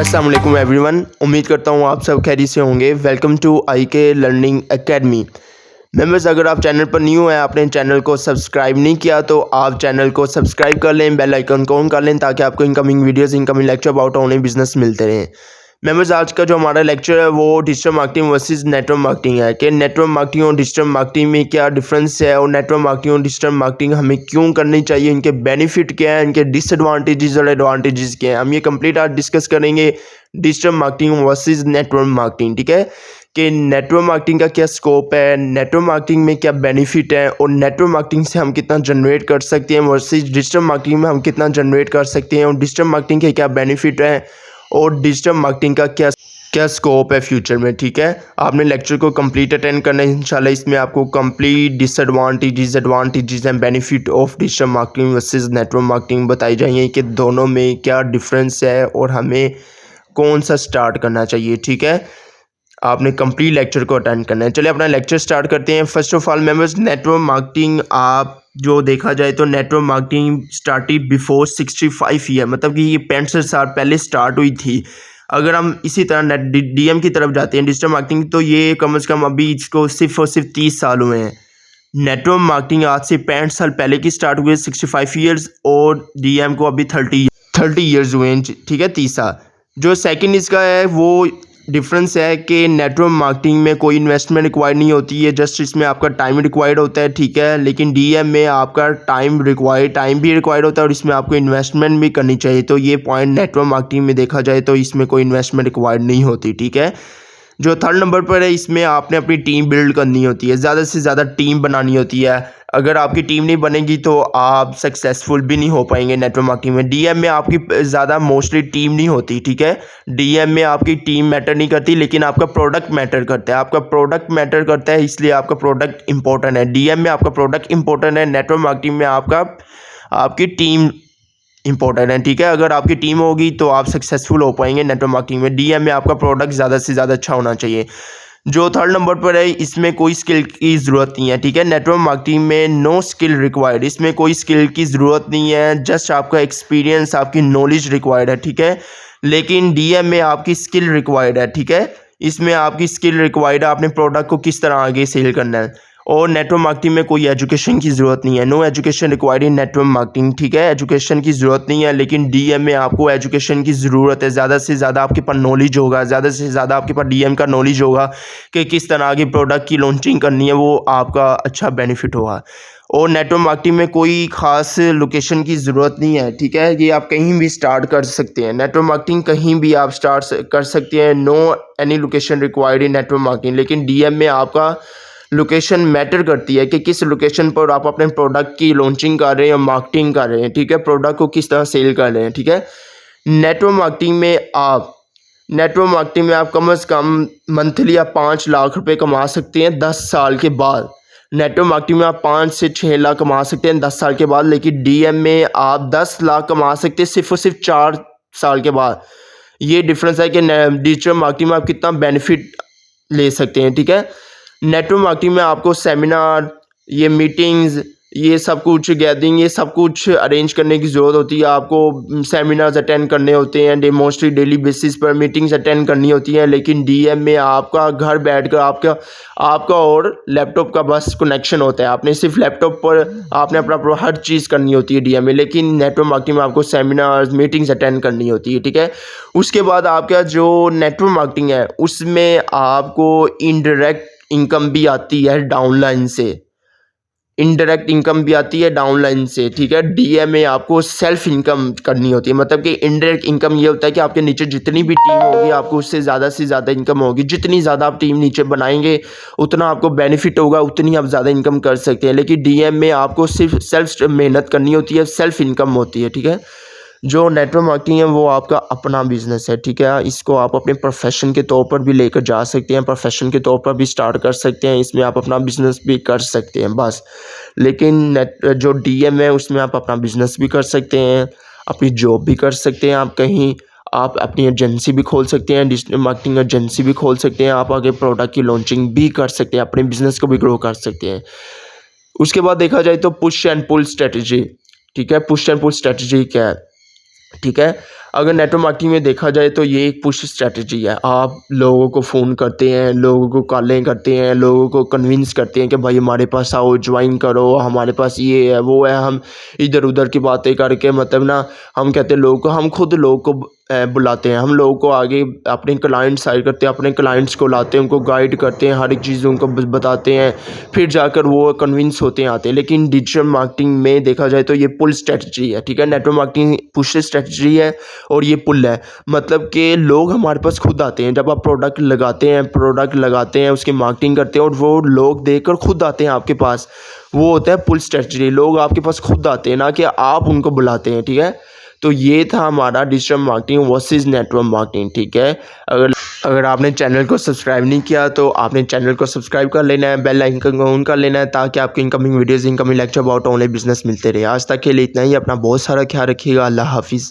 अस्सलाम वालेकुम एवरीवन। उम्मीद करता हूँ आप सब खैरियत से होंगे। Welcome to IK learning academy. Members, अगर आप चैनल पर न्यू हैं, आपने चैनल को सब्सक्राइब नहीं किया तो आप चैनल को सब्सक्राइब कर लें, बेल आइकन को ऑन कर लें ताकि आपको incoming videos, incoming lecture about online business मिलते रहें। मेंबर्स, आज का जो हमारा लेक्चर है वो digital marketing versus network marketing है कि नेटवर्क मार्केटिंग और डिजिटल मार्केटिंग में क्या डिफरेंस है और नेटवर्क मार्केटिंग और डिजिटल मार्केटिंग हमें क्यों करनी चाहिए, इनके बेनिफिट क्या है, इनके डिसएडवांटेजेस और एडवांटेजेस क्या है। हम ये कंप्लीट आज डिस्कस करेंगे digital marketing versus network marketing. ठीक है कि नेटवर्क मार्केटिंग का क्या स्कोप है, नेटवर्क मार्केटिंग में क्या बेनिफिट है और नेटवर्क मार्केटिंग से हम कितना जनरेट कर सकते हैं वर्सेस डिजिटल मार्केटिंग में हम कितना जनरेट कर सकते हैं और डिजिटल मार्केटिंग के क्या बेनिफिट है और डिजिटल मार्केटिंग का क्या स्कोप है फ्यूचर में। ठीक है, आपने लेक्चर को कंप्लीट अटेंड करना है इंशाल्लाह। इसमें आपको complete disadvantages, advantages and benefit of digital marketing versus network marketing बताई जाएंगे कि दोनों में क्या डिफरेंस है और हमें कौन सा स्टार्ट करना चाहिए। ठीक है, आपने कंप्लीट लेक्चर को अटेंड करना है। चलिए अपना लेक्चर स्टार्ट करते हैं। First of all members, network marketing आप जो देखा जाए तो network marketing started before 65 year, मतलब कि ये 65 साल पहले स्टार्ट हुई थी। अगर हम इसी तरह DM की तरफ जाते हैं डिजिटल मार्केटिंग, तो ये कम से कम अभी इसको सिर्फ और सिर्फ 30 साल हुए हैं। नेटवर्क मार्केटिंग आज से 65 साल पहले की स्टार्ट हुई है 65 ईयर्स, और DM को अभी 30 ईयर्स हुए हैं। ठीक है, 30 साल। जो सेकंड इसका है वो डिफरेंस है कि नेटवर्क मार्केटिंग में कोई इन्वेस्टमेंट रिक्वायर्ड नहीं होती है, जस्ट इसमें आपका टाइम रिक्वायर्ड होता है। ठीक है, लेकिन DM में आपका टाइम भी रिक्वायर्ड होता है और इसमें आपको इन्वेस्टमेंट भी करनी चाहिए। तो ये पॉइंट नेटवर्क मार्केटिंग में देखा जाए तो इसमें कोई इन्वेस्टमेंट रिक्वायर्ड नहीं होती। ठीक है, जो थर्ड नंबर पर है इसमें आपने अपनी टीम बिल्ड करनी होती है, ज़्यादा से ज़्यादा टीम बनानी होती है। अगर आपकी टीम नहीं बनेगी तो आप सक्सेसफुल भी नहीं हो पाएंगे नेटवर्क मार्केटिंग में। DM में आपकी ज़्यादा मोस्टली टीम नहीं होती। ठीक है, DM में आपकी टीम मैटर नहीं करती, लेकिन आपका प्रोडक्ट मैटर करता है। आपका प्रोडक्ट मैटर करता है, इसलिए आपका प्रोडक्ट इंपॉर्टेंट है। DM में आपका प्रोडक्ट इंपॉर्टेंट है, नेटवर्क मार्केटिंग में आपकी टीम इंपॉर्टेंट है। ठीक है, अगर आपकी टीम होगी तो आप सक्सेसफुल हो पाएंगे नेटवर्क मार्केटिंग में। DM में आपका प्रोडक्ट ज़्यादा से ज़्यादा अच्छा होना चाहिए। जो थर्ड नंबर पर है इसमें कोई स्किल की ज़रूरत नहीं है। ठीक है, नेटवर्क मार्केटिंग में नो स्किल रिक्वायर्ड, इसमें कोई स्किल की ज़रूरत नहीं है, जस्ट आपका एक्सपीरियंस, आपकी नॉलेज रिक्वायर्ड है। ठीक है, लेकिन DM में आपकी स्किल रिक्वायर्ड है। ठीक है, इसमें आपकी स्किल रिक्वायर्ड है, आपने प्रोडक्ट को किस तरह आगे सेल करना है। और नेटवर्क मार्केटिंग में कोई एजुकेशन की ज़रूरत नहीं है, no education required in network marketing. ठीक है, एजुकेशन की ज़रूरत नहीं है, लेकिन DM में आपको एजुकेशन की ज़रूरत है। ज़्यादा से ज़्यादा आपके पास नॉलेज होगा, ज़्यादा से ज़्यादा आपके पास DM का नॉलेज होगा कि किस तरह की प्रोडक्ट की लॉन्चिंग करनी है, वो आपका अच्छा बेनिफिट होगा। और नेटवर्क मार्केटिंग में कोई ख़ास लोकेशन की ज़रूरत नहीं है। ठीक है, ये आप कहीं भी स्टार्ट कर सकते हैं, नेटवर्क मार्केटिंग कहीं भी आप स्टार्ट कर सकते हैं, no any location required in network marketing. लेकिन DM में आपका लोकेशन मैटर करती है कि किस लोकेशन पर आप अपने प्रोडक्ट की लॉन्चिंग कर रहे हैं या मार्केटिंग कर रहे हैं। ठीक है, प्रोडक्ट को किस तरह सेल कर रहे हैं। ठीक है, नेटवर्क मार्केटिंग में आप कम से कम मंथली आप 5 लाख रुपए कमा सकते हैं 10 साल के बाद। नेटवर्क मार्केटिंग में आप 5 से 6 लाख कमा सकते हैं 10 साल के बाद, लेकिन DM में आप 10 लाख कमा सकते हैं सिर्फ और सिर्फ 4 साल के बाद। ये डिफरेंस है कि डिजिटल मार्केटिंग में आप कितना बेनिफिट ले सकते हैं। ठीक है, नेटवर्क मार्केटिंग में आपको सेमिनार, ये मीटिंग्स, ये सब कुछ गैदरिंग, ये सब कुछ अरेंज करने की ज़रूरत होती है। आपको सेमिनार्स अटेंड करने होते हैं, मोस्टली डेली बेसिस पर मीटिंग्स अटेंड करनी होती हैं। लेकिन DM में आपका घर बैठकर आपका और लैपटॉप का बस कनेक्शन होता है, आपने सिर्फ लैपटॉप पर आपने अपना हर चीज़ करनी होती है DM में। लेकिन नेटवर्क मार्केटिंग में आपको सेमिनार्स, मीटिंग्स अटेंड करनी होती है। ठीक है, उसके बाद आपका जो नेटवर्क मार्केटिंग है उसमें आपको इनडायरेक्ट इनकम भी आती है डाउनलाइन से, इनडायरेक्ट इनकम भी आती है डाउनलाइन से। ठीक है, DM में आपको सेल्फ इनकम करनी होती है, मतलब कि इनडायरेक्ट इनकम ये होता है कि आपके नीचे जितनी भी टीम होगी आपको उससे ज़्यादा से ज़्यादा इनकम होगी। जितनी ज़्यादा आप टीम नीचे बनाएंगे उतना आपको बेनिफिट होगा, उतनी आप ज़्यादा इनकम कर सकते हैं। लेकिन DM में आपको सिर्फ सेल्फ मेहनत करनी होती है, सेल्फ इनकम होती है। ठीक है, जो नेटवर्क मार्केटिंग है वो आपका अपना बिजनेस है। ठीक है, इसको आप अपने प्रोफेशन के तौर पर भी लेकर जा सकते हैं, प्रोफेशन के तौर पर भी स्टार्ट कर सकते हैं, इसमें आप अपना बिजनेस भी कर सकते हैं बस। लेकिन जो DM है उसमें आप अपना बिजनेस भी कर सकते हैं, अपनी जॉब भी कर सकते हैं, आप अपनी एजेंसी भी खोल सकते हैं, डिजिटल मार्केटिंग एजेंसी भी खोल सकते हैं, आप आगे प्रोडक्ट की लॉन्चिंग भी कर सकते हैं, अपने बिजनेस को भी ग्रो कर सकते हैं। उसके बाद देखा जाए तो पुश एंड पुल स्ट्रेटजी। ठीक है, पुश एंड पुल स्ट्रेटजी क्या है? ठीक है। अगर नेटवर्क मार्केटिंग में देखा जाए तो ये एक पुश स्ट्रैटेजी है। आप लोगों को फ़ोन करते हैं, लोगों को कॉलें करते हैं, लोगों को कन्विंस करते हैं कि भाई हमारे पास आओ, ज्वाइन करो, हमारे पास ये है, वो है। हम इधर-उधर की बातें करके मतलब ना हम कहते हैं लोगों को, हम खुद लोगों को बुलाते हैं। हम लोगों को आगे अपने क्लाइंट्स हायर करते हैं, अपने क्लाइंट्स को लाते हैं, उनको गाइड करते हैं, हर एक चीज़ उनको बताते हैं, फिर जाकर वो कन्विंस होते हैं, आते हैं। लेकिन डिजिटल मार्केटिंग में देखा जाए तो ये पुल स्ट्रैटेजी है, ठीक है। नेटवर्क मार्केटिंग पुश स्ट्रैटेजी है और ये पुल है। मतलब कि लोग हमारे पास खुद आते हैं। जब आप प्रोडक्ट लगाते हैं, उसकी मार्केटिंग करते हैं और वो लोग देखकर खुद आते हैं आपके पास, वो होता है पुल स्ट्रैटेजी। लोग आपके पास खुद आते हैं, ना कि आप उनको बुलाते हैं, ठीक है। तो ये था हमारा digital marketing versus network marketing, ठीक है। अगर आपने चैनल को सब्सक्राइब नहीं किया तो आपने चैनल को सब्सक्राइब कर लेना है, बेल आइकन को ऑन कर लेना है, ताकि आपको incoming videos, incoming lecture about online business मिलते रहे। आज तक के लिए इतना ही। अपना बहुत सारा ख्याल रखिएगा। अल्लाह हाफिज़।